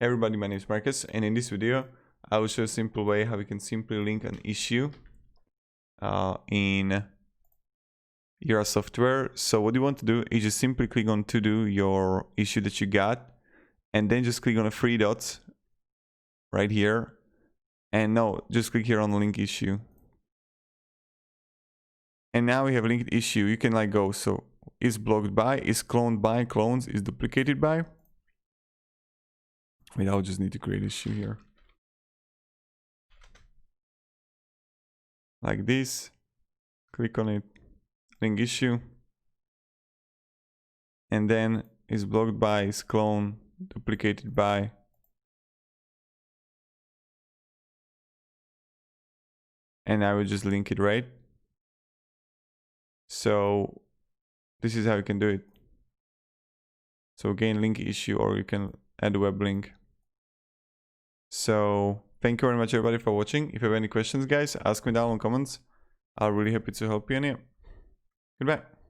Everybody, my name is Marcus, and in this video I will show a simple way how we can simply link an issue in Jira software. So what you want to do is just simply click on to do your issue that you got, and then just click on the three dots right here, and no, just click here on the link issue. And now we have a linked issue. You can like go, so is blocked by, is cloned by, clones, is duplicated by. Wait, I'll just need to create issue here. Like this. Click on it. Link issue. And then is blocked by, is clone, duplicated by. And I will just link it, right? So this is how you can do it. So again, link issue, or you can add a web link. So thank you very much everybody for watching. If you have any questions, guys, ask me down in the comments. I'll really happy to help you in here. Goodbye.